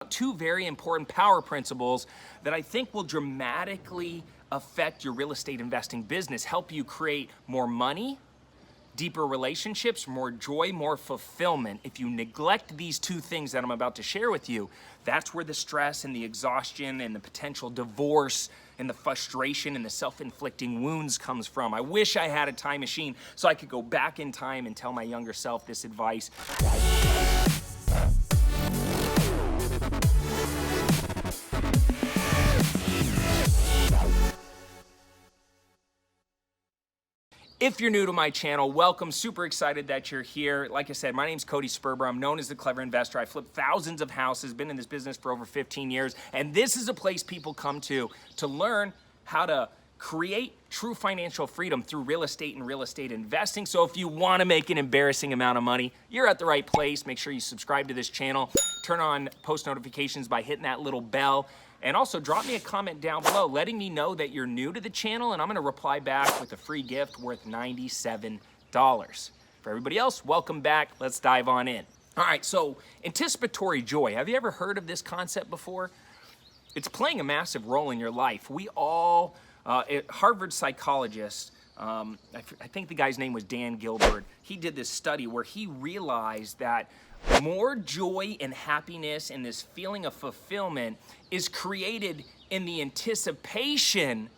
Two very important power principles that I think will dramatically affect your real estate investing business, help you create more money, deeper relationships, more joy, more fulfillment. If you neglect these two things that I'm about to share with you, that's where the stress and the exhaustion and the potential divorce and the frustration and the self-inflicting wounds comes from. I wish I had a time machine so I could go back in time and tell my younger self this advice. If you're new to my channel, welcome. Super excited that you're here. Like I said, my name's Cody Sperber. I'm known as the Clever Investor. I flipped thousands of houses, been in this business for over 15 years, and this is a place people come to learn how to create true financial freedom through real estate and real estate investing. So if you want to make an embarrassing amount of money, you're at the right place. Make sure you subscribe to this channel. Turn on post notifications by hitting that little bell. And also drop me a comment down below letting me know that you're new to the channel, and I'm gonna reply back with a free gift worth $97. For everybody else, welcome back. Let's dive on in. All right, so anticipatory joy. Have you ever heard of this concept before? It's playing a massive role in your life. We all, Harvard psychologist, I think the guy's name was Dan Gilbert, he did this study where he realized that more joy and happiness and this feeling of fulfillment is created in the anticipation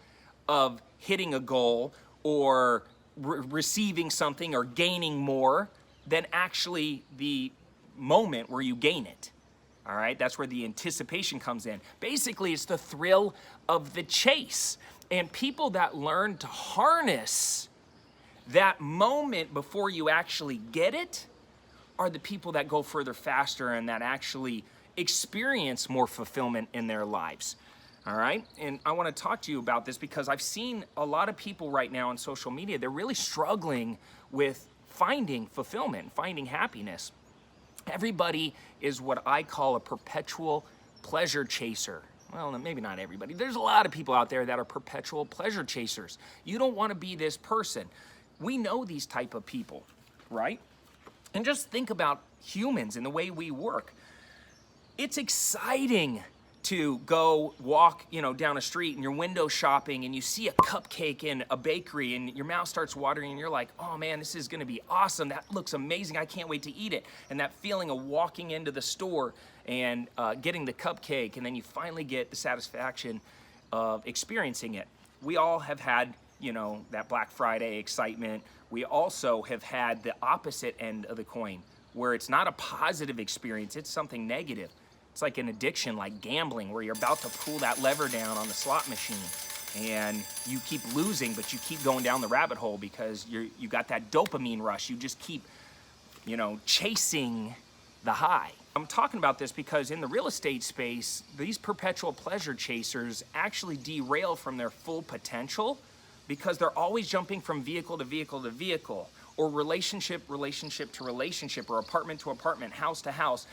of hitting a goal or receiving something or gaining more than actually the moment where you gain it. All right, that's where the anticipation comes in. Basically, it's the thrill of the chase. And people that learn to harness that moment before you actually get it are the people that go further faster and that actually experience more fulfillment in their lives. All right, and I want to talk to you about this because I've seen a lot of people right now on social media, they're really struggling with finding fulfillment, finding happiness. Everybody is what I call a perpetual pleasure chaser. Well, maybe not everybody. There's a lot of people out there that are perpetual pleasure chasers. You don't want to be this person. We know these type of people, right? And just think about humans and the way we work. It's exciting to go walk, down a street and you're window shopping and you see a cupcake in a bakery and your mouth starts watering and you're like, oh man, this is gonna be awesome. That looks amazing. I can't wait to eat it. And that feeling of walking into the store and getting the cupcake, and then you finally get the satisfaction of experiencing it. We all have had, that Black Friday excitement. We also have had the opposite end of the coin, where it's not a positive experience, it's something negative. It's like an addiction, like gambling, where you're about to pull that lever down on the slot machine and you keep losing, but you keep going down the rabbit hole because you got that dopamine rush. You just keep, chasing the high. I'm talking about this because in the real estate space, these perpetual pleasure chasers actually derail from their full potential because they're always jumping from vehicle to vehicle to vehicle, or relationship to relationship, or apartment to apartment, house to house,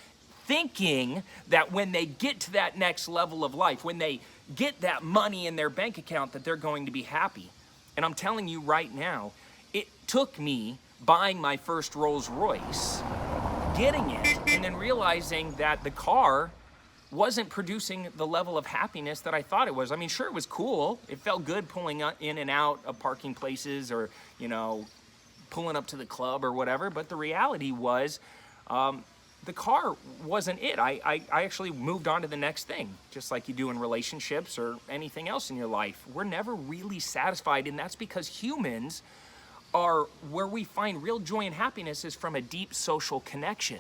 thinking that when they get to that next level of life, when they get that money in their bank account, that they're going to be happy. And I'm telling you right now, it took me buying my first Rolls Royce, getting it, and then realizing that the car wasn't producing the level of happiness that I thought it was. I mean, sure, it was cool. It felt good pulling in and out of parking places, or, pulling up to the club or whatever. But the reality was, the car wasn't it. I actually moved on to the next thing, just like you do in relationships or anything else in your life. We're never really satisfied, and that's because humans are, where we find real joy and happiness is from a deep social connection.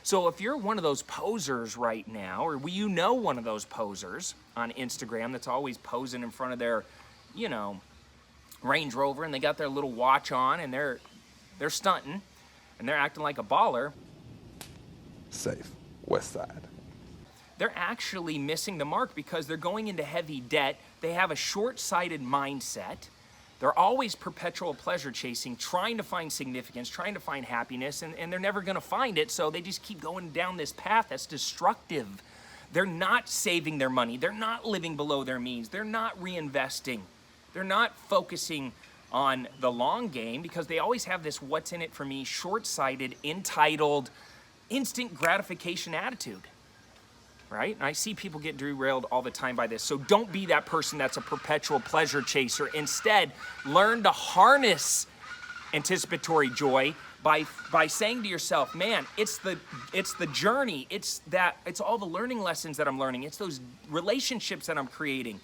So if you're one of those posers right now, or one of those posers on Instagram that's always posing in front of their, Range Rover, and they got their little watch on and they're stunting and they're acting like a baller. Safe, West Side. They're actually missing the mark because they're going into heavy debt. They have a short-sighted mindset. They're always perpetual pleasure chasing, trying to find significance, trying to find happiness, and they're never gonna find it, so they just keep going down this path that's destructive. They're not saving their money. They're not living below their means. They're not reinvesting. They're not focusing on the long game because they always have this what's in it for me, short-sighted, entitled, instant gratification attitude. right? And I see people get derailed all the time by this. So don't be that person that's a perpetual pleasure chaser. Instead, learn to harness anticipatory joy by saying to yourself, man, it's the journey, it's all the learning lessons that I'm learning, it's those relationships that I'm creating.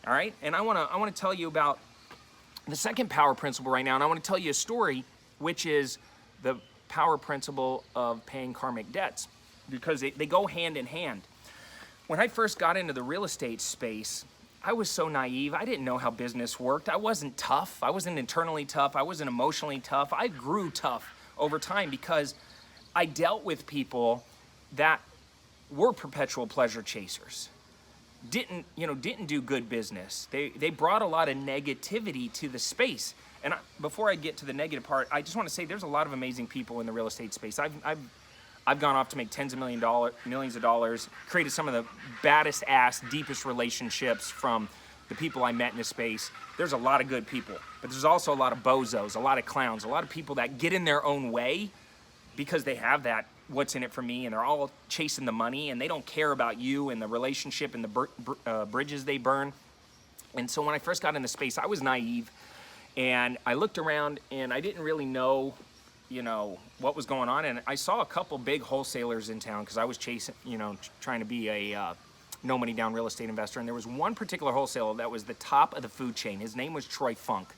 All right? And I want to tell you about the second power principle right now, and I want to tell you a story, which is the power principle of paying karmic debts, because they go hand in hand. When I first got into the real estate space, I was so naive. I didn't know how business worked. I wasn't tough. I wasn't internally tough. I wasn't emotionally tough. I grew tough over time because I dealt with people that were perpetual pleasure chasers. Didn't do good business. They brought a lot of negativity to the space. And before I get to the negative part, I just want to say there's a lot of amazing people in the real estate space. I've gone off to make tens of millions of dollars, created some of the baddest ass, deepest relationships from the people I met in the space. There's a lot of good people, but there's also a lot of bozos, a lot of clowns, a lot of people that get in their own way because they have that what's in it for me, and they're all chasing the money, and they don't care about you and the relationship and the bridges they burn. And so when I first got in the space, I was naive, and I looked around, and I didn't really know what was going on. And I saw a couple big wholesalers in town because I was chasing, trying to be a no money down real estate investor. And there was one particular wholesaler that was the top of the food chain. His name was Troy Funk.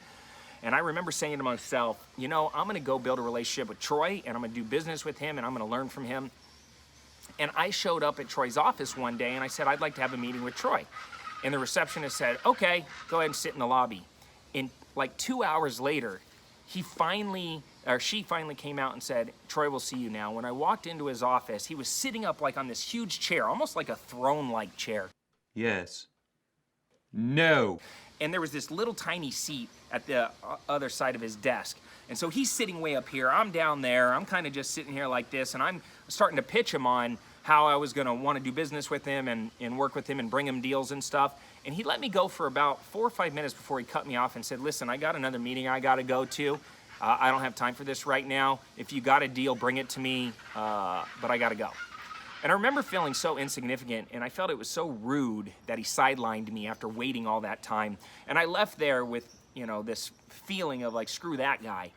And I remember saying to myself, I'm going to go build a relationship with Troy, and I'm going to do business with him, and I'm going to learn from him. And I showed up at Troy's office one day, and I said, I'd like to have a meeting with Troy. And the receptionist said, okay, go ahead and sit in the lobby. And like 2 hours later, she finally came out and said, Troy will see you now. When I walked into his office, he was sitting up like on this huge chair, almost like a throne-like chair. Yes. No. And there was this little tiny seat at the other side of his desk. And so he's sitting way up here. I'm down there. I'm kind of just sitting here like this. And I'm starting to pitch him on how I was going to want to do business with him and work with him and bring him deals and stuff. And he let me go for about 4 or 5 minutes before he cut me off and said, listen, I got another meeting I got to go to. I don't have time for this right now. If you got a deal, bring it to me, but I got to go. And I remember feeling so insignificant, and I felt it was so rude that he sidelined me after waiting all that time. And I left there with, this feeling of like, screw that guy.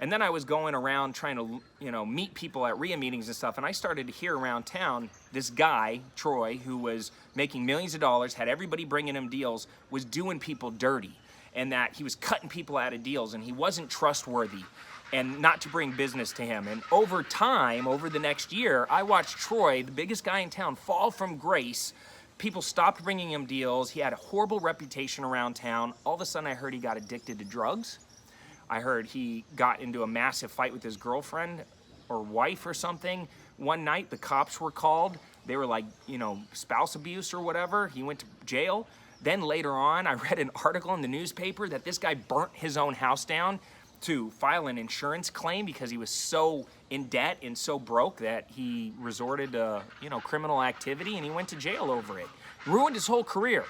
And then I was going around trying to, meet people at RIA meetings and stuff, and I started to hear around town this guy, Troy, who was making millions of dollars, had everybody bringing him deals, was doing people dirty, and that he was cutting people out of deals, and he wasn't trustworthy, and not to bring business to him. And over time, over the next year, I watched Troy, the biggest guy in town, fall from grace. People stopped bringing him deals. He had a horrible reputation around town. All of a sudden, I heard he got addicted to drugs. I heard he got into a massive fight with his girlfriend or wife or something. One night, the cops were called. They were like, spouse abuse or whatever. He went to jail. Then later on, I read an article in the newspaper that this guy burnt his own house down to file an insurance claim because he was so in debt and so broke that he resorted to, criminal activity, and he went to jail over it. Ruined his whole career.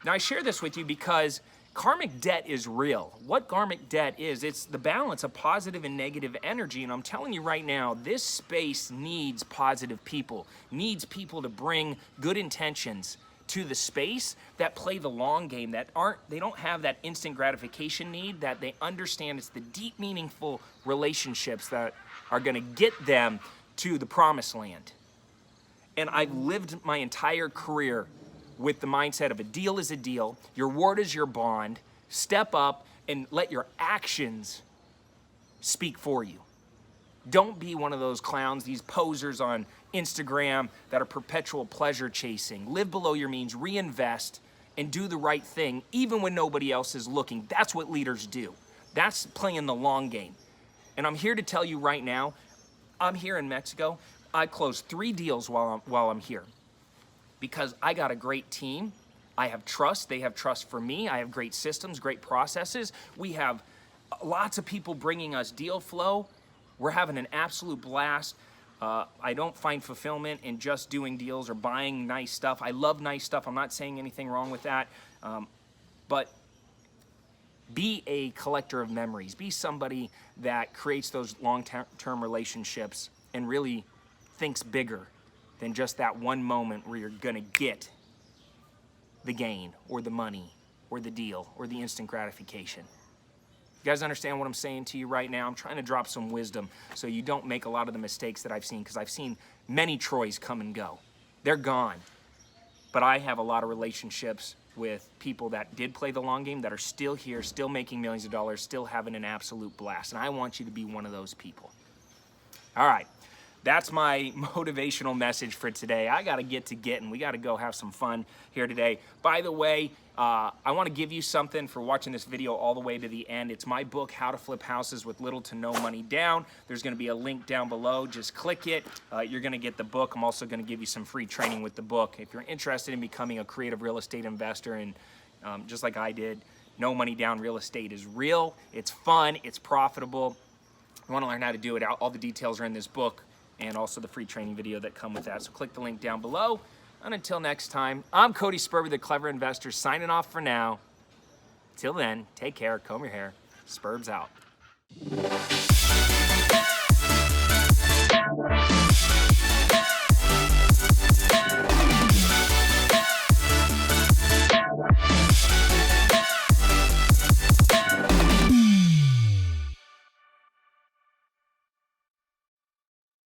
Now, I share this with you because karmic debt is real. What karmic debt is, it's the balance of positive and negative energy. And I'm telling you right now, this space needs positive people, needs people to bring good intentions to the space, that play the long game, they don't have that instant gratification need, that they understand it's the deep, meaningful relationships that are gonna get them to the promised land. And I've lived my entire career with the mindset of a deal is a deal, your word is your bond, step up and let your actions speak for you. Don't be one of those clowns, these posers on Instagram that are perpetual pleasure chasing. Live below your means, reinvest, and do the right thing, even when nobody else is looking. That's what leaders do. That's playing the long game. And I'm here to tell you right now, I'm here in Mexico. I closed 3 deals while I'm here because I got a great team. I have trust. They have trust for me. I have great systems, great processes. We have lots of people bringing us deal flow. We're having an absolute blast. I don't find fulfillment in just doing deals or buying nice stuff. I love nice stuff. I'm not saying anything wrong with that. But be a collector of memories. Be somebody that creates those long-term relationships and really thinks bigger than just that one moment where you're gonna get the gain or the money or the deal or the instant gratification. You guys understand what I'm saying to you right now? I'm trying to drop some wisdom so you don't make a lot of the mistakes that I've seen, because I've seen many Troys come and go. They're gone. But I have a lot of relationships with people that did play the long game, that are still here, still making millions of dollars, still having an absolute blast. And I want you to be one of those people. All right. That's my motivational message for today. I got to get to getting. We got to go have some fun here today. By the way, I want to give you something for watching this video all the way to the end. It's my book, How to Flip Houses with Little to No Money Down. There's going to be a link down below. Just click it. You're going to get the book. I'm also going to give you some free training with the book. If you're interested in becoming a creative real estate investor, and just like I did, no money down real estate is real. It's fun. It's profitable. You want to learn how to do it. All the details are in this book, and also the free training video that come with that. So click the link down below. And until next time, I'm Cody Sperber, the Clever Investor, signing off for now. Till then, take care, comb your hair. Spurbs out.